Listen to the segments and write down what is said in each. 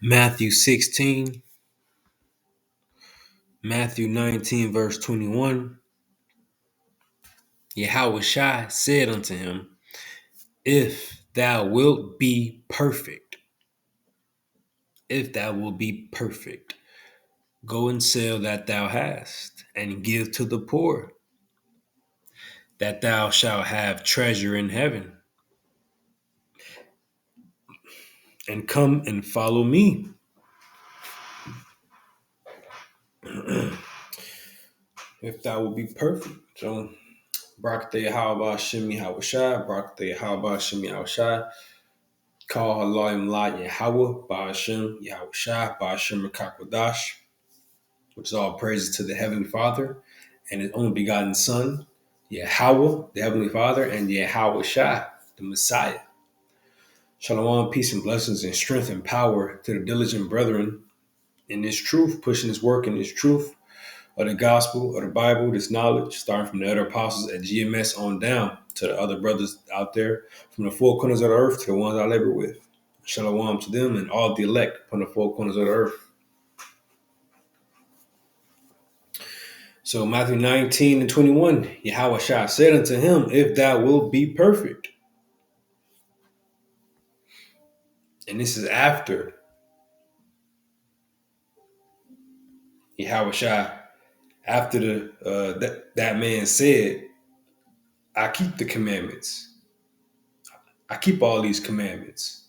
Matthew 16, Matthew 19, verse 21. Yahushua said unto him, If thou wilt be perfect, if thou wilt be perfect, go and sell that thou hast, and give to the poor, that thou shalt have treasure in heaven, and come and follow me. If thou will be perfect. So, Barak Yahweh Shem Yahushua, Barak Yahweh Shem Yahushua, call Allah Imla Yahweh, Ba'ashem Yahushua, Ba'ashem Rakakwadash, which is all praises to the Heavenly Father and His only begotten Son, Yahweh, the Heavenly Father, and Yahushua, the Messiah. Shalom, peace and blessings and strength and power to the diligent brethren in this truth, pushing this work in this truth of the gospel, of the Bible, this knowledge, starting from the other apostles at GMS on down to the other brothers out there from the four corners of the earth to the ones I labor with. Shalom to them and all the elect from the four corners of the earth. So Matthew 19 and 21, Yahweh said unto him, If thou wilt be perfect. And this is after Yahweh after that man said, I keep the commandments. I keep all these commandments.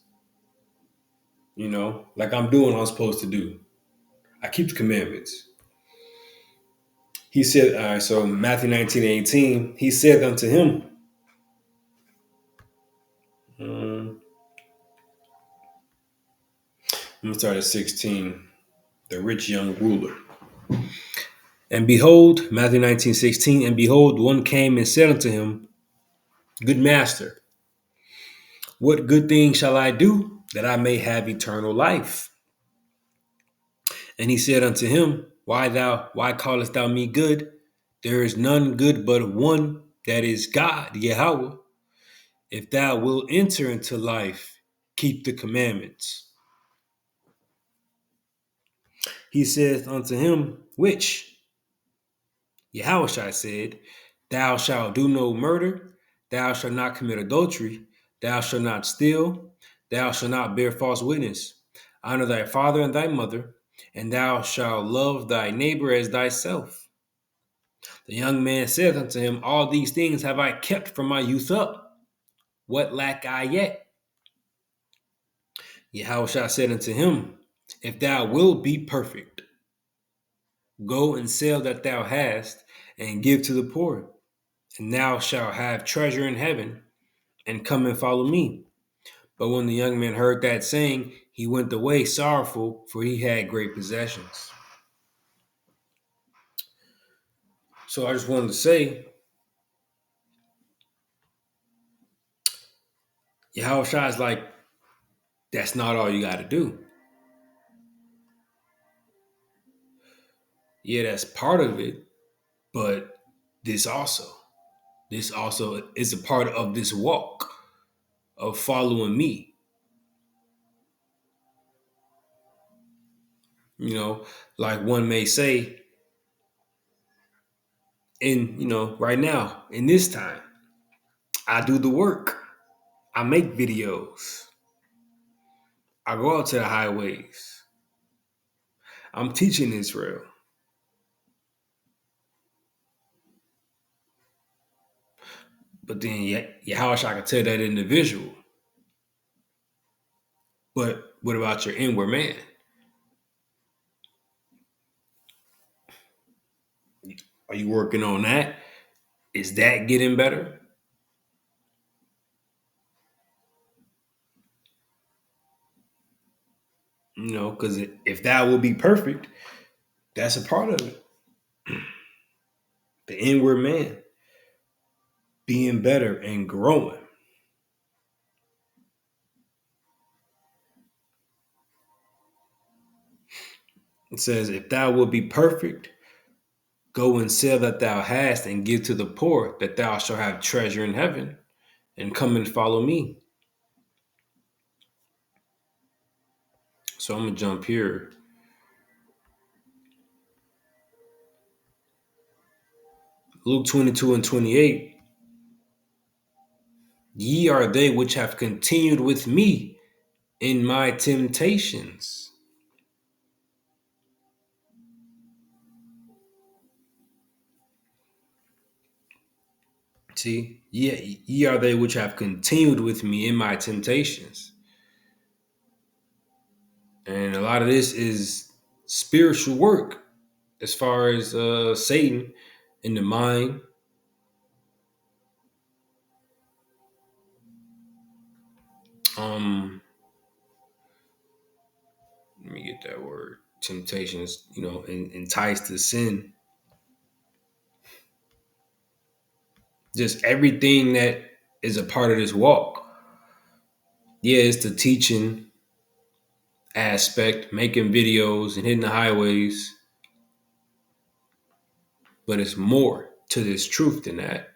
Like I'm doing what I'm supposed to do. I keep the commandments. He said, all right, so Matthew 19 and 18, he said unto him, I'm going to start at 16, the rich young ruler. And behold, Matthew 19:16, and behold, one came and said unto him, Good master, what good thing shall I do that I may have eternal life? And he said unto him, Why callest thou me good? There is none good but one, that is God, Yahweh. If thou wilt enter into life, keep the commandments. He saith unto him, Which? Yahushua said, Thou shalt do no murder, thou shalt not commit adultery, thou shalt not steal, thou shalt not bear false witness. Honor thy father and thy mother, and thou shalt love thy neighbor as thyself. The young man saith unto him, All these things have I kept from my youth up. What lack I yet? Yahushua said unto him, If thou wilt be perfect, go and sell that thou hast, and give to the poor, and thou shalt have treasure in heaven, and come and follow me. But when the young man heard that saying, he went away sorrowful, for he had great possessions. So I just wanted to say, Yahushua is like, that's not all you got to do. Yeah, that's part of it, but this also is a part of this walk of following me. Like one may say, right now, in this time, I do the work. I make videos. I go out to the highways. I'm teaching Israel. But then Yahushua can tell that individual. But what about your inward man? Are you working on that? Is that getting better? Because if that will be perfect, that's a part of it. The inward man being better and growing. It says, if thou wilt be perfect, go and sell that thou hast and give to the poor, that thou shalt have treasure in heaven, and come and follow me. So I'm gonna jump here. Luke 22:28. Ye are they which have continued with me in my temptations. See, ye are they which have continued with me in my temptations. And a lot of this is spiritual work as far as Satan in the mind. Um, Let me get that word. Temptations, entice to sin. Just everything that is a part of this walk. Yeah, it's the teaching aspect, making videos and hitting the highways, but it's more to this truth than that.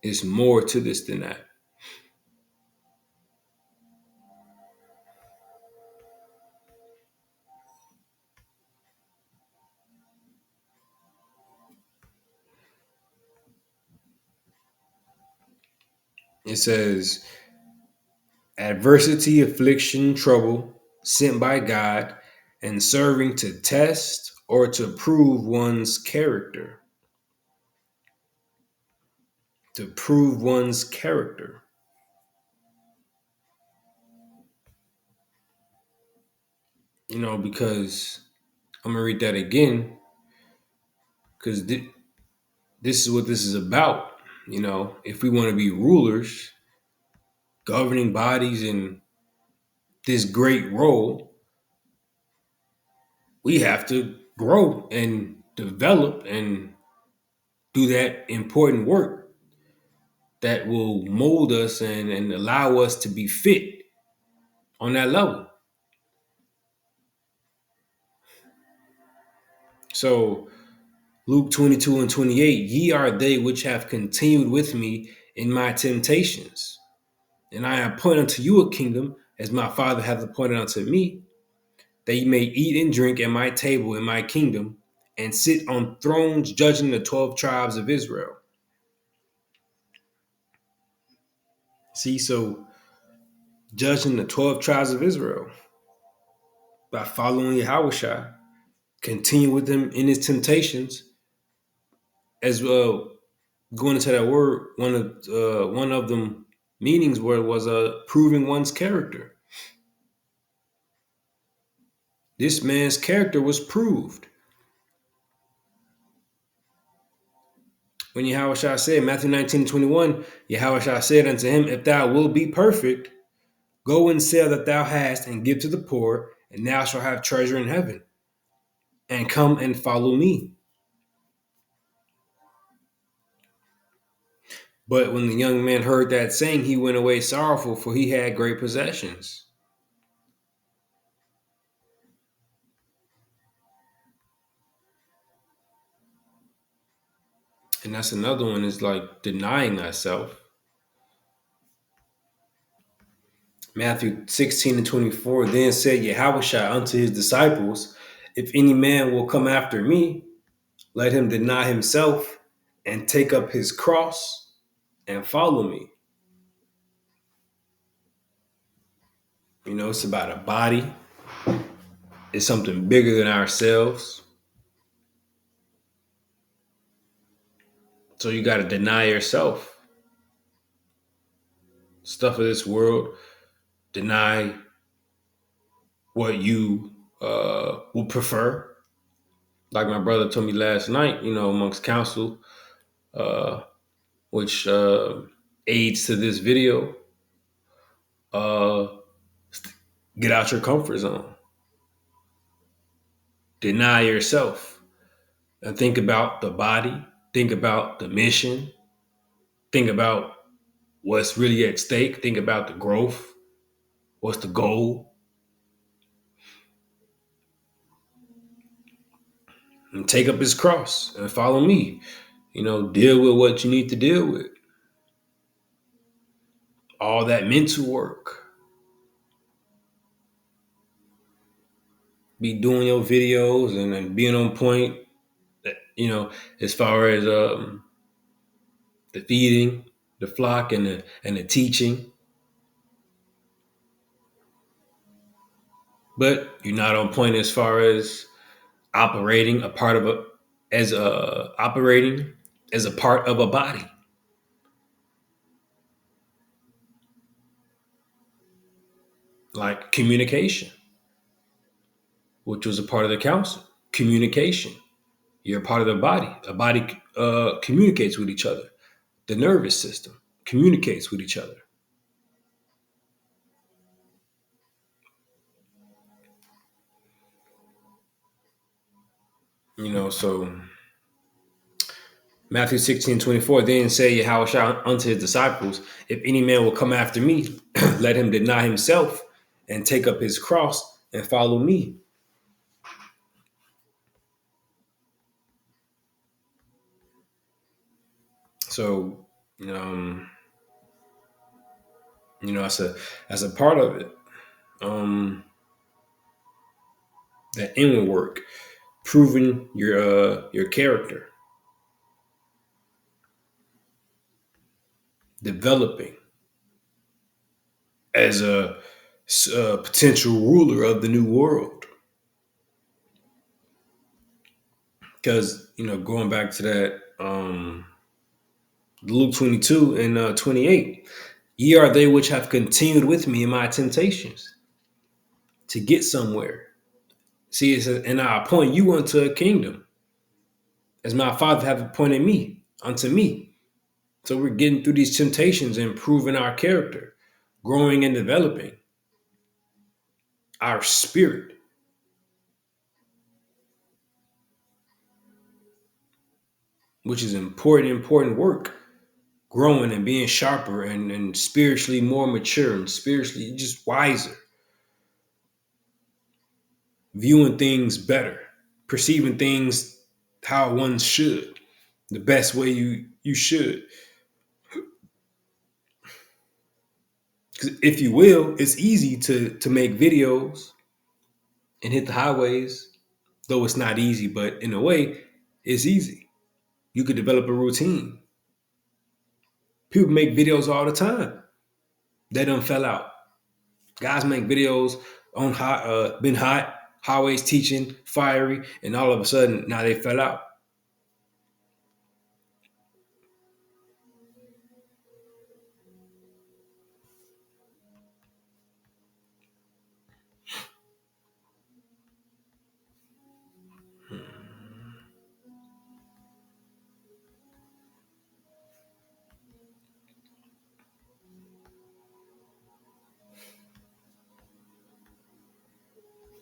It's more to this than that. It says adversity, affliction, trouble sent by God and serving to test or to prove one's character. To prove one's character. Because I'm going to read that again because this is what this is about. If we want to be rulers, governing bodies in this great role, we have to grow and develop and do that important work that will mold us and allow us to be fit on that level. So Luke 22:28, ye are they which have continued with me in my temptations. And I appoint unto you a kingdom, as my Father hath appointed unto me, that ye may eat and drink at my table in my kingdom, and sit on thrones judging the 12 tribes of Israel. See, so judging the 12 tribes of Israel by following Yahushua, continue with him in his temptations, as well. Going into that word, one of them meanings word was proving one's character. This man's character was proved. When Yahushua said, Matthew 19:21, Yahushua said unto him, if thou wilt be perfect, go and sell that thou hast and give to the poor, and thou shalt have treasure in heaven. And come and follow me. But when the young man heard that saying, he went away sorrowful, for he had great possessions. And that's another one, is like denying thyself. Matthew 16:24, then said Yahushua unto his disciples, if any man will come after me, let him deny himself and take up his cross and follow me. It's about a body. It's something bigger than ourselves. So you got to deny yourself. Stuff of this world. Deny what you would prefer. Like my brother told me last night, amongst counsel, which aids to this video, uh, get out your comfort zone. Deny yourself and think about the body. Think about the mission. Think about what's really at stake. Think about the growth. What's the goal? And take up his cross and follow me. Deal with what you need to deal with. All that mental work. be doing your videos and being on point, as far as the feeding, the flock, and the teaching. But you're not on point as far as operating a part of a as a operating as a part of a body, like communication, which was a part of the council. Communication. You're a part of the body. A body communicates with each other. The nervous system communicates with each other. So Matthew 16:24, then say Yahushua unto his disciples, if any man will come after me, let him deny himself and take up his cross and follow me. So, um, as a part of it, that inward work, proving your character, developing as a potential ruler of the new world. Because going back to that Luke 22 and 28, ye are they which have continued with me in my temptations to get somewhere. See, it says, and I appoint you unto a kingdom, as my Father hath appointed me unto me. So we're getting through these temptations and improving our character, growing and developing our spirit, which is important work. Growing and being sharper and spiritually more mature and spiritually just wiser, viewing things better, perceiving things how one should, the best way you should. Because if you will, it's easy to make videos and hit the highways, though it's not easy, but in a way, it's easy. You could develop a routine. People make videos all the time. They done fell out. Guys make videos on hot, been hot, highways teaching, fiery, and all of a sudden now they fell out.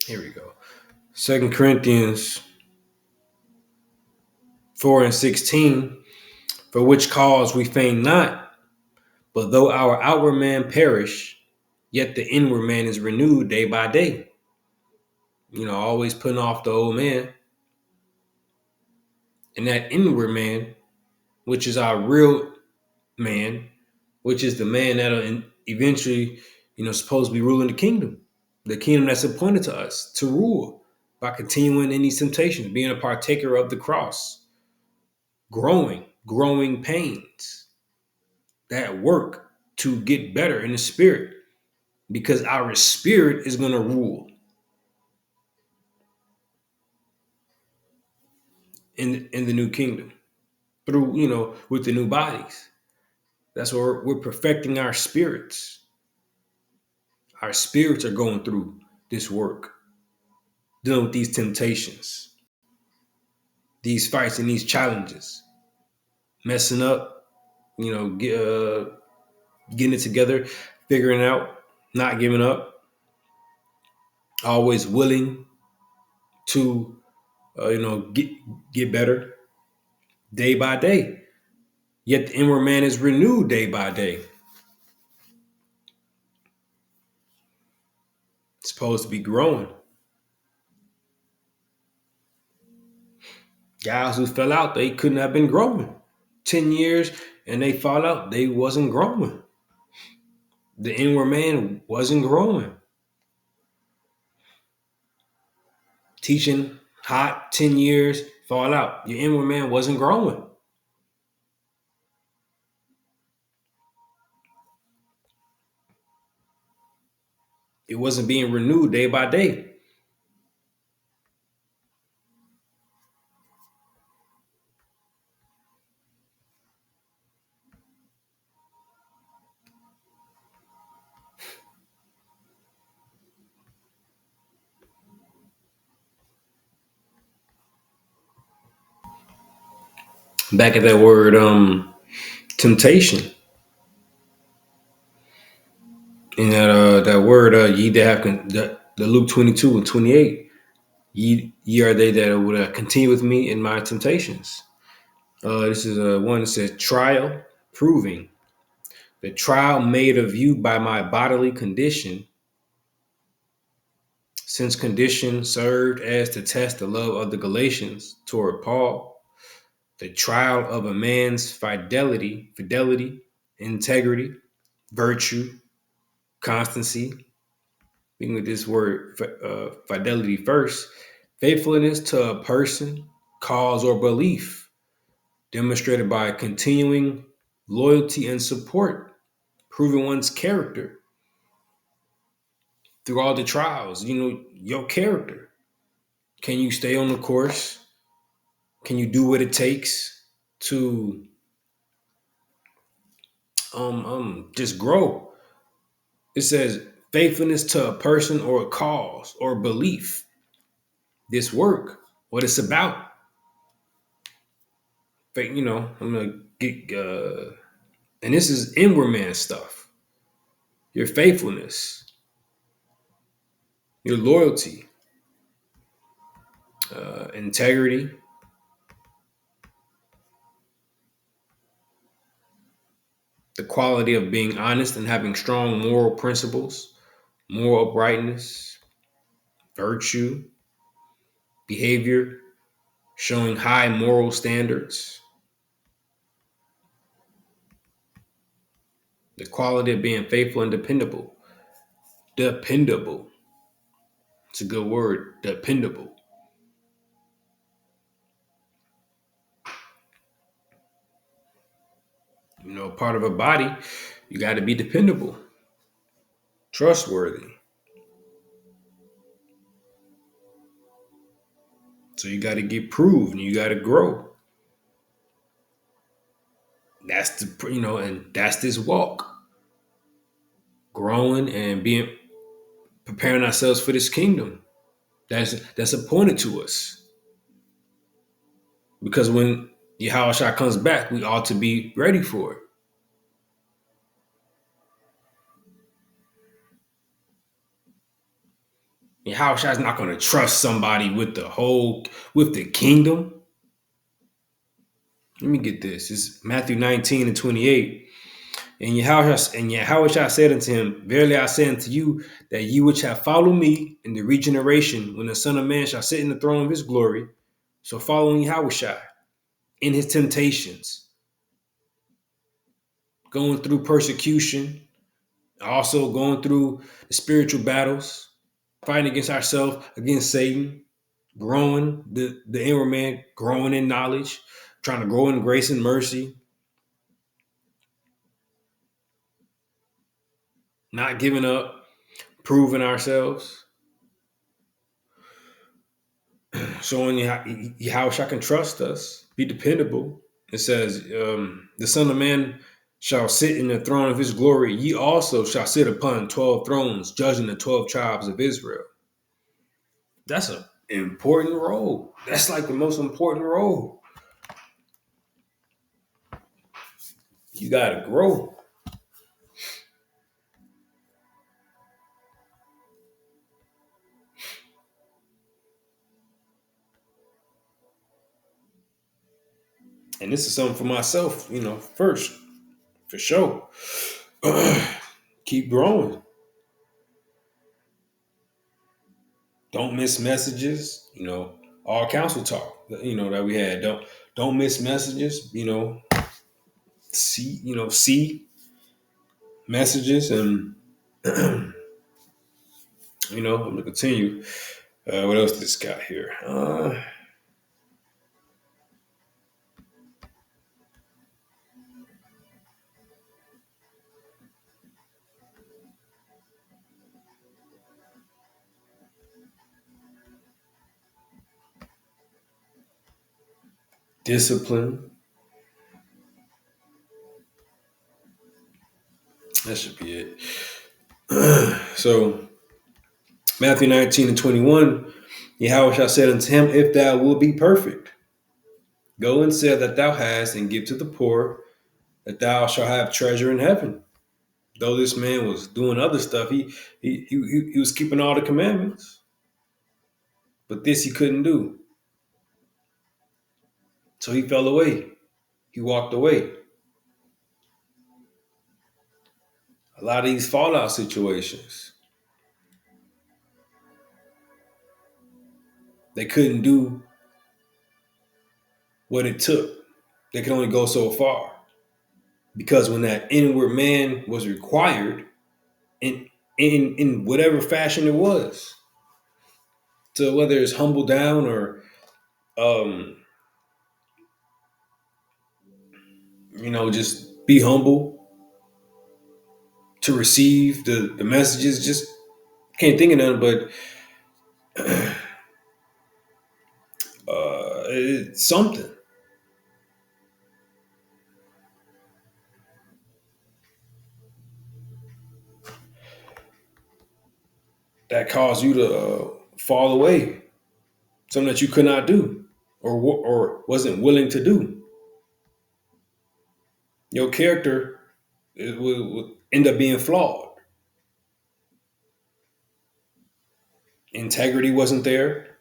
Here we go. 2 Corinthians 4:16, for which cause we faint not, but though our outward man perish, yet the inward man is renewed day by day. Always putting off the old man. And that inward man, which is our real man, which is the man that'll eventually, supposed to be ruling the kingdom that's appointed to us to rule by continuing in these temptations, being a partaker of the cross, growing pains that work to get better in the spirit, because our spirit is going to rule in the new kingdom through, with the new bodies. That's where we're perfecting our spirits. Our spirits are going through this work, dealing with these temptations, these fights, and these challenges, messing up, getting it together, figuring it out, not giving up, always willing to, get better day by day. Yet the inward man is renewed day by day. It's supposed to be growing. Guys who fell out, they couldn't have been growing. 10 years and they fall out, they wasn't growing. The inward man wasn't growing. Teaching hot 10 years, fall out. Your inward man wasn't growing. It wasn't being renewed day by day. Back at that word, temptation. And that word, ye that have the Luke 22 and 28, ye are they that would continue with me in my temptations. This is one that says trial, proving. The trial made of you by my bodily condition, since condition served as to test the love of the Galatians toward Paul, the trial of a man's fidelity, integrity, virtue, constancy. Being with this word fidelity first, faithfulness to a person, cause, or belief, demonstrated by continuing loyalty and support, proving one's character through all the trials. Your character. Can you stay on the course? Can you do what it takes to just grow? It says faithfulness to a person or a cause or belief. This work, what it's about. I'm gonna get and this is inward man stuff. Your faithfulness, your loyalty, integrity, the quality of being honest and having strong moral principles, moral uprightness, virtue, behavior, showing high moral standards, the quality of being faithful and dependable. Dependable. It's a good word. Dependable. Part of a body, you got to be dependable, trustworthy. So you got to get proved and you got to grow. And that's this walk, growing and being preparing ourselves for this kingdom. That's appointed to us because when Yahushua comes back, we ought to be ready for it. Yahushua is not going to trust somebody with the kingdom. Let me get this. It's Matthew 19 and 28. And Yahushua said unto him, verily I say unto you, that ye which have followed me in the regeneration, when the Son of Man shall sit in the throne of his glory, so following Yahushua in his temptations, going through persecution, also going through the spiritual battles, fighting against ourselves, against Satan, growing the inward man, growing in knowledge, trying to grow in grace and mercy, not giving up, proving ourselves, showing you how I can trust us, be dependable. It says, the Son of Man shall sit in the throne of his glory. Ye also shall sit upon 12 thrones, judging the 12 tribes of Israel. That's an important role. That's like the most important role. You got to grow. And this is something for myself, first, for sure. Keep growing. Don't miss messages, all council talk, that we had. Don't miss messages, see messages and I'm gonna continue. What else this got here? Discipline. That should be it. So Matthew 19 and 21, Yahweh said unto him, if thou wilt be perfect, go and sell that thou hast and give to the poor, that thou shalt have treasure in heaven. Though this man was doing other stuff, he was keeping all the commandments. But this he couldn't do. So he fell away. He walked away. A lot of these fallout situations, they couldn't do what it took. They could only go so far. Because when that inward man was required, in whatever fashion it was, to whether it's humble down or um, just be humble to receive the messages. Just can't think of nothing but it's something that caused you to fall away. Something that you could not do or wasn't willing to do. Your character will end up being flawed. Integrity wasn't there.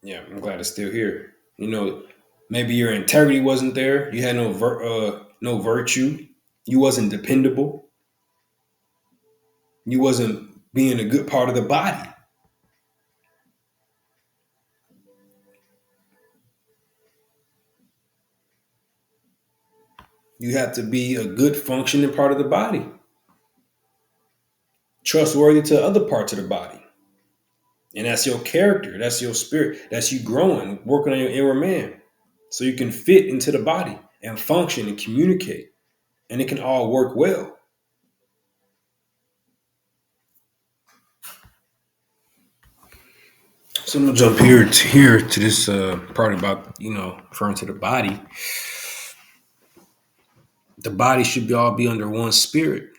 Yeah, I'm glad it's still here. Maybe your integrity wasn't there. You had no virtue. You wasn't dependable. You wasn't being a good part of the body. You have to be a good functioning part of the body, trustworthy to other parts of the body. And that's your character. That's your spirit. That's you growing, working on your inner man. So you can fit into the body and function and communicate. And it can all work well. So I'm gonna jump here to this part about referring to the body. The body should all be under one spirit.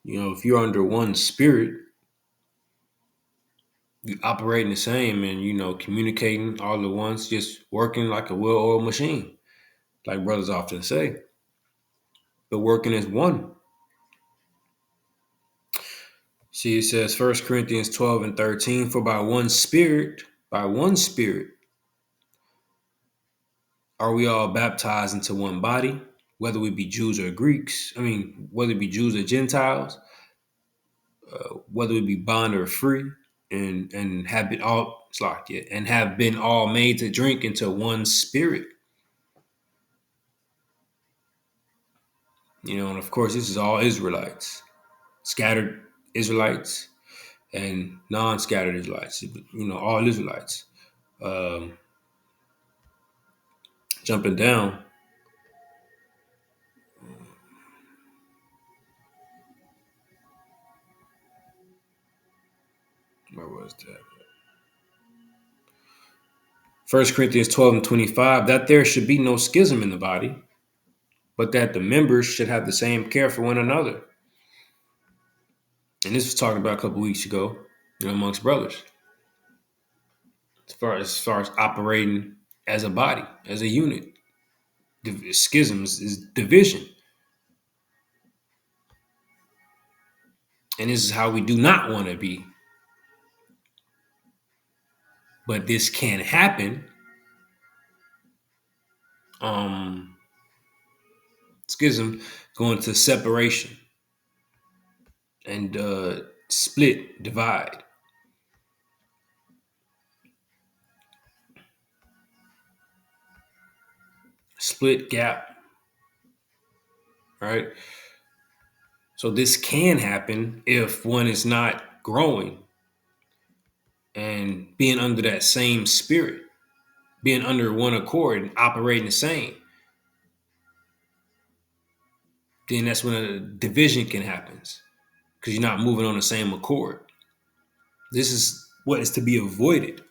If you're under one spirit, you operating the same and communicating all at once, just working like a well-oiled machine, like brothers often say. But working as one. See, it says First Corinthians 12 and 13, for by one spirit are we all baptized into one body, whether we be Jews or Greeks. Whether it be Jews or Gentiles, whether we be bond or free, and have been all it's like it, and have been all made to drink into one spirit. And of course, this is all Israelites, scattered Israelites, and non-scattered Israelites. All Israelites. Um, Jumping down, where was that? First Corinthians 12 and 25, that there should be no schism in the body, but that the members should have the same care for one another. And this was talked about a couple weeks ago, amongst brothers, as far as operating as a body, as a unit. Schisms is division. And this is how we do not want to be. But this can happen. Schism going to separation and split, divide. Split gap, right? So this can happen if one is not growing and being under that same spirit, being under one accord and operating the same, then that's when a division can happen because you're not moving on the same accord. This is what is to be avoided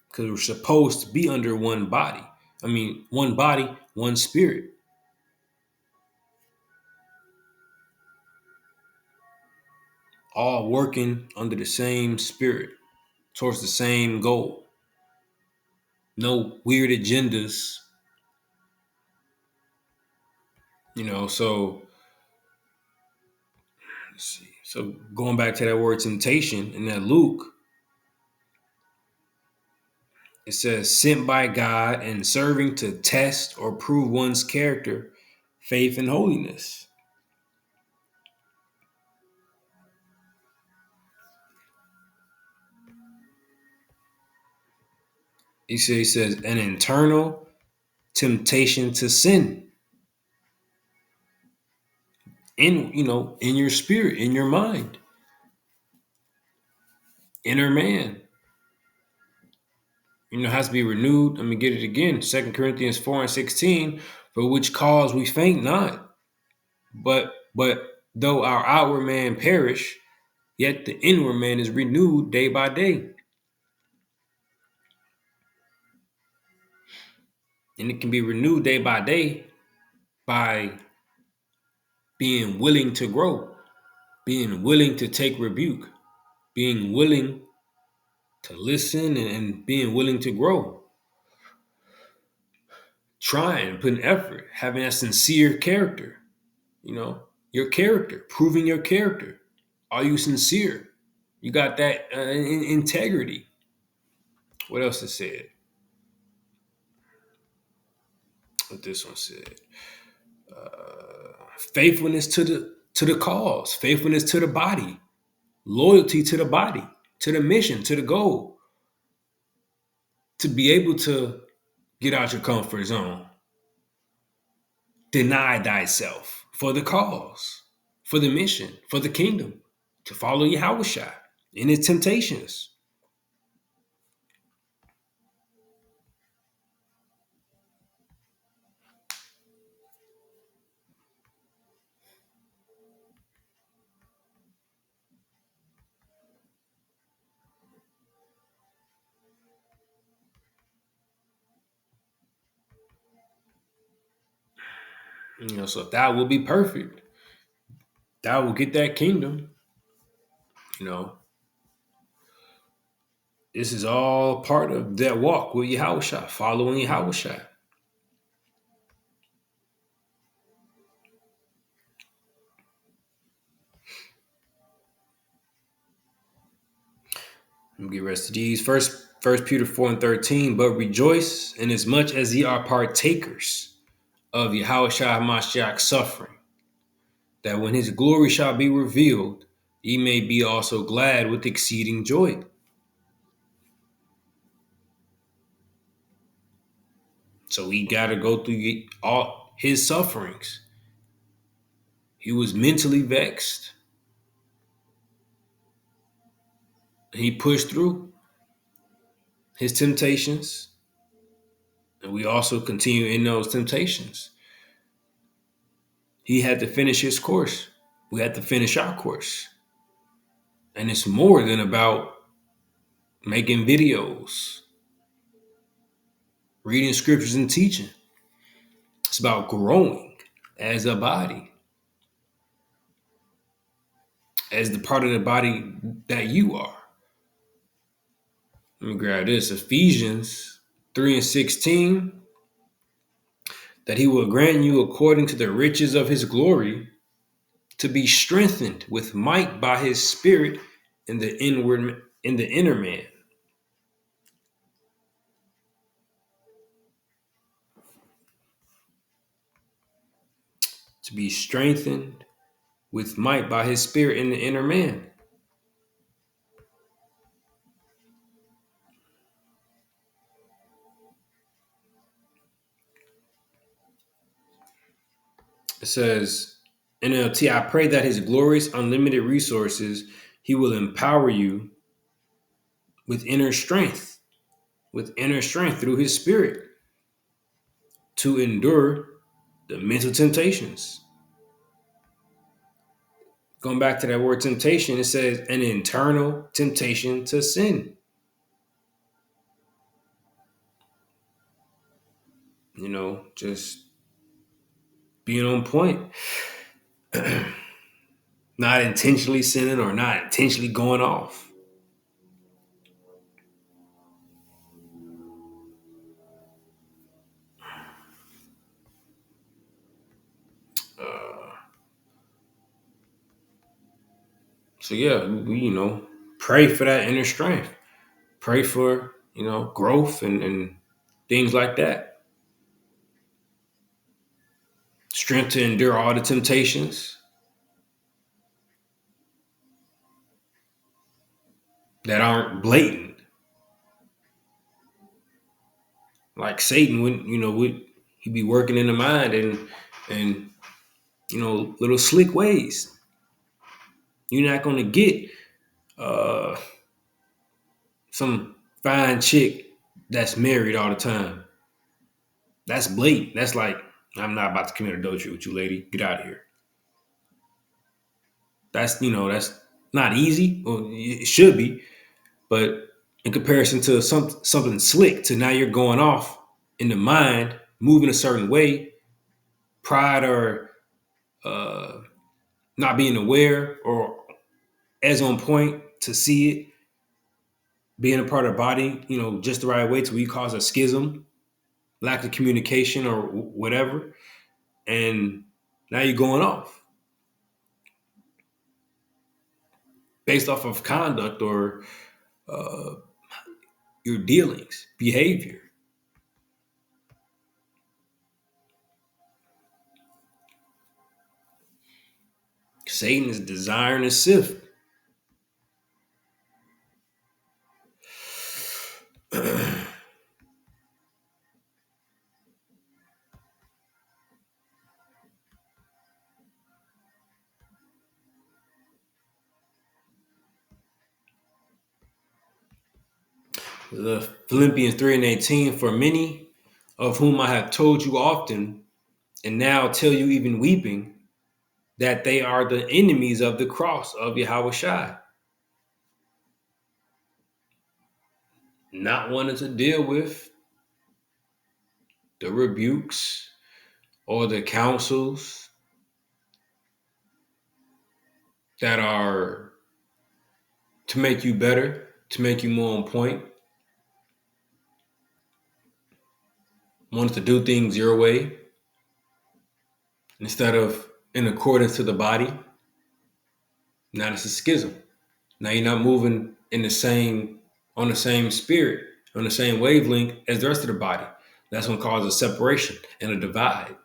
because we're supposed to be under one body. I mean, one body, one spirit, all working under the same spirit towards the same goal. No weird agendas, So let's see. So going back to that word temptation in that Luke, it says sent by God and serving to test or prove one's character, faith, and holiness. He says an internal temptation to sin in your spirit, in your mind, inner man. Has to be renewed. Let me get it again. 2 Corinthians 4:16, for which cause we faint not. But though our outward man perish, yet the inward man is renewed day by day. And it can be renewed day by day by being willing to grow, being willing to take rebuke, being willing to listen and being willing to grow, trying, putting effort, having a sincere character, your character, proving your character. Are you sincere? You got that integrity. What else is said? What this one said? Faithfulness to the cause, faithfulness to the body, loyalty to the body, to the mission, to the goal. To be able to get out your comfort zone, deny thyself for the cause, for the mission, for the kingdom, to follow Yahushua in his temptations. So if thou will be perfect, thou will get that kingdom. You know, this is all part of that walk with Yahushua, following Yahushua. Let me get rest of these. First Peter 4:13. But rejoice inasmuch as ye are partakers of Yahushua Mashiach's suffering, that when his glory shall be revealed, ye may be also glad with exceeding joy. So he got to go through all his sufferings. He was mentally vexed. He pushed through his temptations, and we also continue in those temptations. He had to finish his course. We had to finish our course. And it's more than about making videos, reading scriptures, and teaching. It's about growing as a body, as the part of the body that you are. Let me grab this. Ephesians 3:16. That he will grant you according to the riches of his glory to be strengthened with might by his spirit in the inner man. To be strengthened with might by his spirit in the inner man. It says, NLT, I pray that his glorious unlimited resources, he will empower you with inner strength, through his spirit to endure the mental temptations. Going back to that word temptation, it says an internal temptation to sin. Just being on point, not intentionally sinning or not intentionally going off. Uh, so yeah, pray for that inner strength. Pray for growth and things like that. Strength to endure all the temptations that aren't blatant. Like Satan would he be working in the mind and little slick ways. You're not gonna get uh some fine chick that's married all the time. That's blatant. That's like, I'm not about to commit adultery with you, lady. Get out of here. That's not easy. Well, it should be, but in comparison to something slick, to now you're going off in the mind, moving a certain way, pride or uh, not being aware or as on point to see it, being a part of the body, just the right way to where you cause a schism, lack of communication or whatever, and now you're going off based off of conduct or uh, your dealings, behavior. Satan is desiring to sift. The Philippians 3 and 18, for many of whom I have told you often, and now tell you even weeping, that they are the enemies of the cross of Yahweh Shai, not wanting to deal with the rebukes or the counsels that are to make you better, to make you more on point, wanting to do things your way instead of in accordance to the body. Now it's a schism. Now you're not moving in the same on the same spirit, on the same wavelength as the rest of the body. That's going to cause a separation and a divide.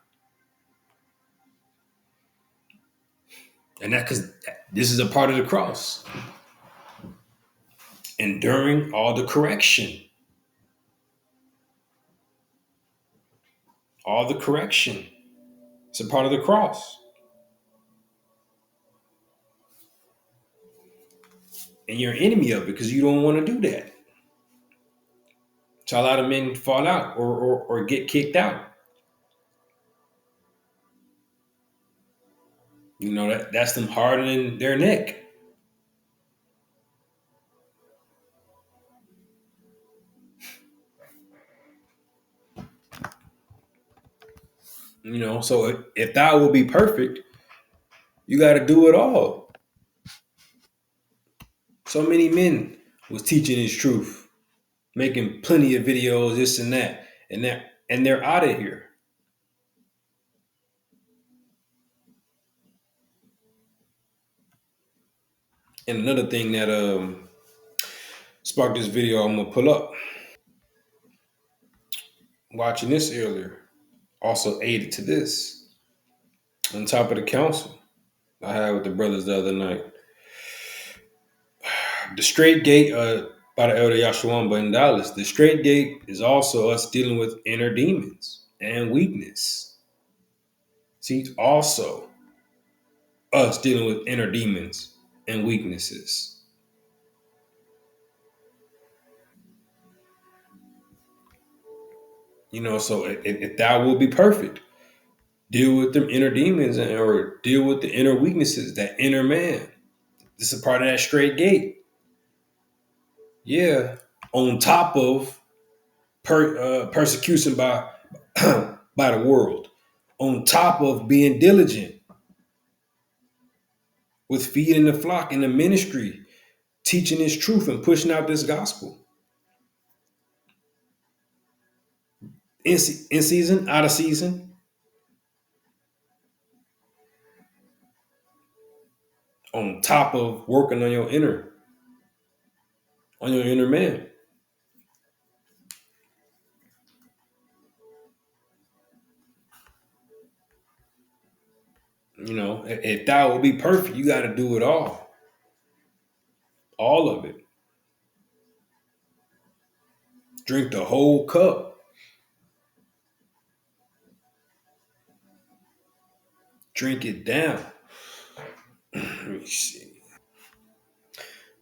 And that because this is a part of the cross. Enduring all the correction. All the correction. It's a part of the cross. And you're an enemy of it because you don't want to do that. So a lot of men fall out or get kicked out. That's them hardening their neck. So if thou will be perfect, you got to do it all. So many men was teaching his truth, making plenty of videos, this and that, and they're out of here. And another thing that sparked this video, I'm gonna pull up. Watching this earlier also aided to this. On top of the council I had with the brothers the other night, the straight gate by the elder Yashua in Dallas. The straight gate is also us dealing with inner demons and weakness. See, also us dealing with inner demons and weaknesses. So if thou will be perfect, deal with them inner demons or deal with the inner weaknesses, that inner man. This is a part of that straight gate. Yeah. On top of persecution by by the world, on top of being diligent with feeding the flock in the ministry, teaching this truth and pushing out this gospel. In season, out of season, on top of working on your inner man. If thou will be perfect, you got to do it all of it. Drink the whole cup. Drink it down. Let me see.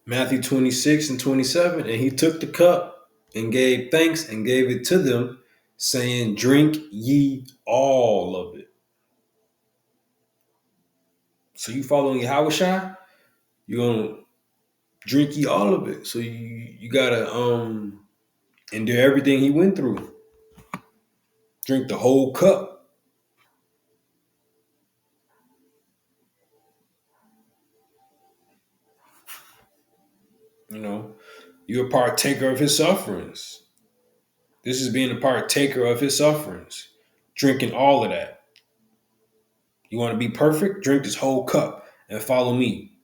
Matthew 26 and 27. And he took the cup and gave thanks and gave it to them, saying, drink ye all of it. So you following Yahushua, you're gonna drink ye all of it. So you gotta endure everything he went through. Drink the whole cup. You're a partaker of his sufferings. This is being a partaker of his sufferings. Drinking all of that. You want to be perfect? Drink this whole cup and follow me.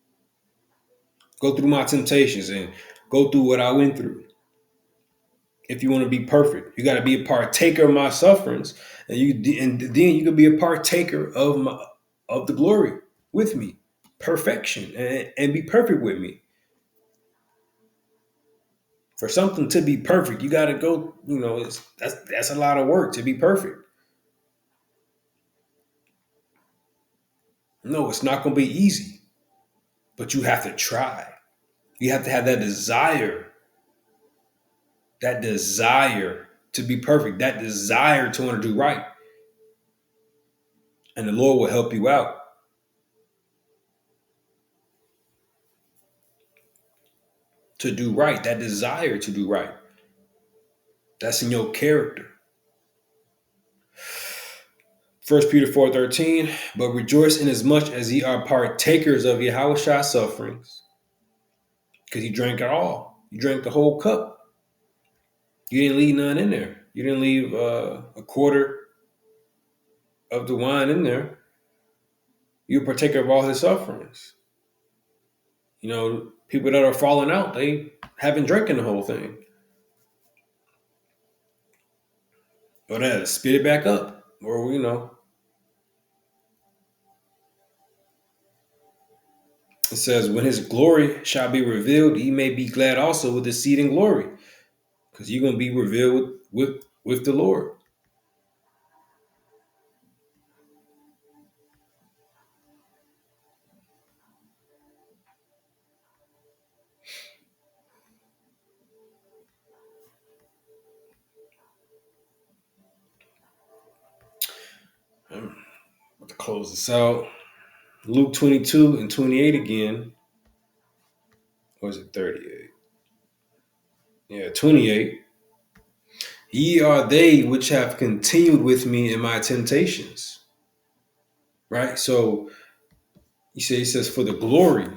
Go through my temptations and go through what I went through. If you want to be perfect, you got to be a partaker of my sufferings, and then you can be a partaker of the glory with me, perfection, and be perfect with me. For something to be perfect, you got to go. That's a lot of work to be perfect. No, it's not going to be easy, but you have to try. You have to have that desire to be perfect, that desire to want to do right. And the Lord will help you out to do right, that desire to do right. That's in your character. 1 Peter 4:13, but rejoice in as much as ye are partakers of Yahushua's sufferings. Because he drank it all. You drank the whole cup. You didn't leave none in there. You didn't leave a quarter of the wine in there. You're a partaker of all his sufferings. People that are falling out, they haven't drinking the whole thing. Or that spit it back up. Or, it says, when his glory shall be revealed, ye may be glad also with exceeding glory. Because you're going to be revealed with the Lord. I'm about to close this out. Luke 22 and 28 again. Or is it 38? Yeah, 28. Ye are they which have continued with me in my temptations. Right? So he says, for the glory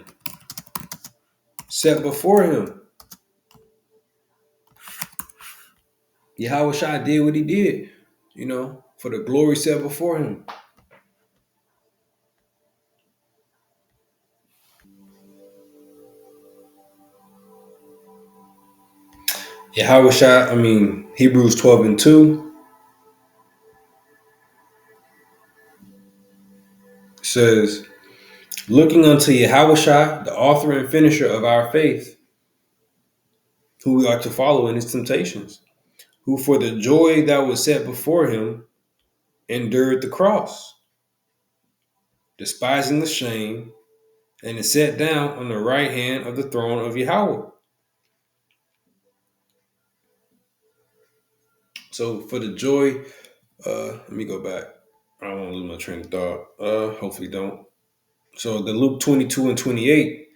set before him. Yahweh did what he did, for the glory set before him. Yahweh Hebrews 12 and 2 says, looking unto Yahweh, the author and finisher of our faith, who we are to follow in his temptations, who for the joy that was set before him endured the cross, despising the shame, and is set down on the right hand of the throne of Yahweh. So for the joy, let me go back. I don't want to lose my train of thought. Hopefully don't. So the Luke 22 and 28.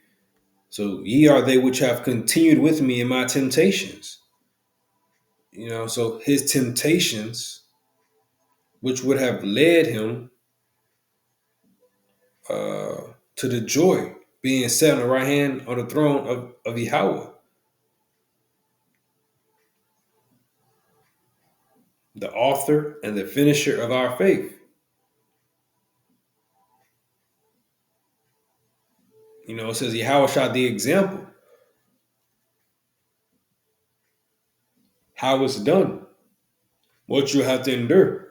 So ye are they which have continued with me in my temptations. So his temptations, which would have led him uh, to the joy being set on the right hand on the throne of Yahweh, the author and the finisher of our faith. It says Yahweh shot the example, how it's done, what you have to endure.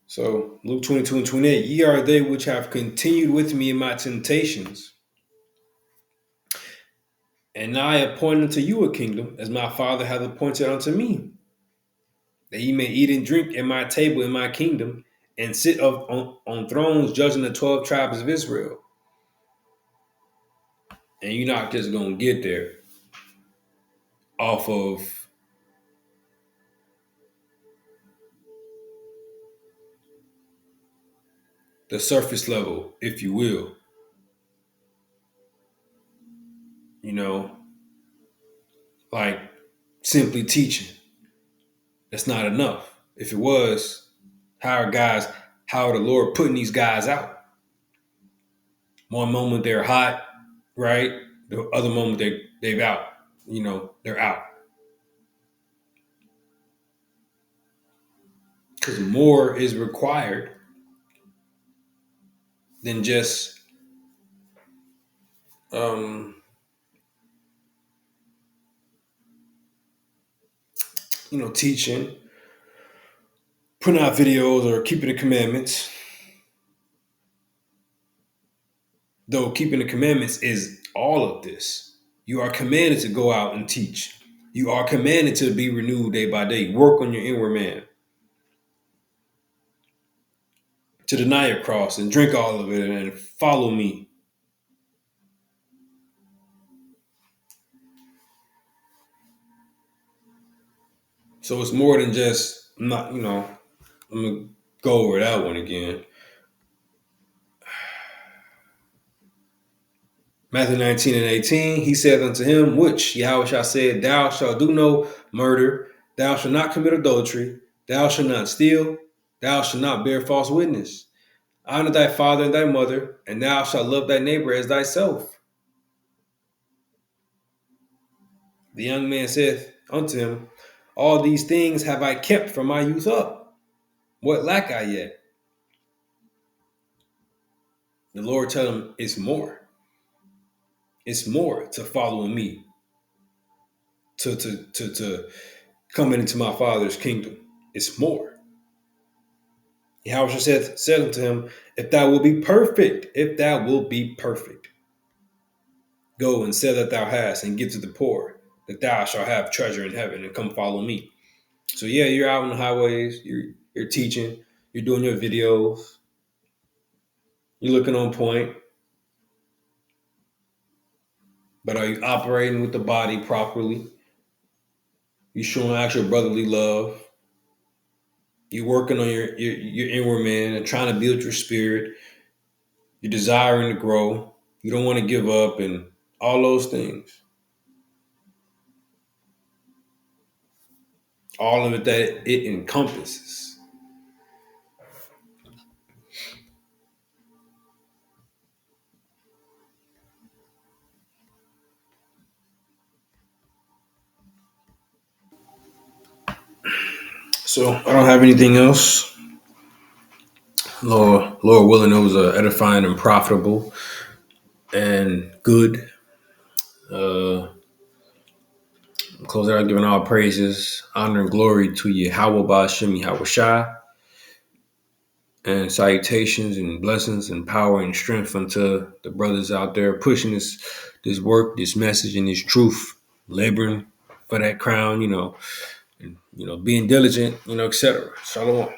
So Luke 22 and 28, ye are they which have continued with me in my temptations, and I appoint unto you a kingdom, as my Father hath appointed unto me, that ye may eat and drink at my table in my kingdom, and sit on thrones judging the 12 tribes of Israel. And you're not just going to get there off of the surface level, if you will. You know, like simply teaching. That's not enough. If it was, how are the Lord putting these guys out? One moment they're hot, right? The other moment they've out. They're out. Because more is required than just um, teaching, putting out videos, or keeping the commandments. Though keeping the commandments is all of this. You are commanded to go out and teach. You are commanded to be renewed day by day. Work on your inward man. To deny your cross and drink all of it and follow me. So it's more than just not, I'm gonna go over that one again. Matthew 19 and 18, he said unto him, which Yahweh said, thou shalt do no murder, thou shalt not commit adultery, thou shalt not steal, thou shalt not bear false witness. Honor thy father and thy mother, and thou shalt love thy neighbor as thyself. The young man saith unto him, all these things have I kept from my youth up. What lack I yet? The Lord tell him, it's more. It's more to follow me, to come into my Father's kingdom. It's more. Yahweh said unto him, if thou wilt be perfect, go and sell that thou hast and give to the poor, that thou shalt have treasure in heaven, and come follow me. So yeah, you're out on the highways, you're teaching, you're doing your videos, you're looking on point, but are you operating with the body properly? You showing actual brotherly love. You're working on your inward man and trying to build your spirit. You're desiring to grow. You don't want to give up and all those things. All of it that it encompasses. So I don't have anything else. Lord willing, it was edifying and profitable and good. Close out giving all praises, honor, and glory to Yahweh Ba'ashem Yahweh Shai, and salutations and blessings and power and strength unto the brothers out there pushing this work, this message, and this truth, laboring for that crown, and being diligent, etc. Shalom.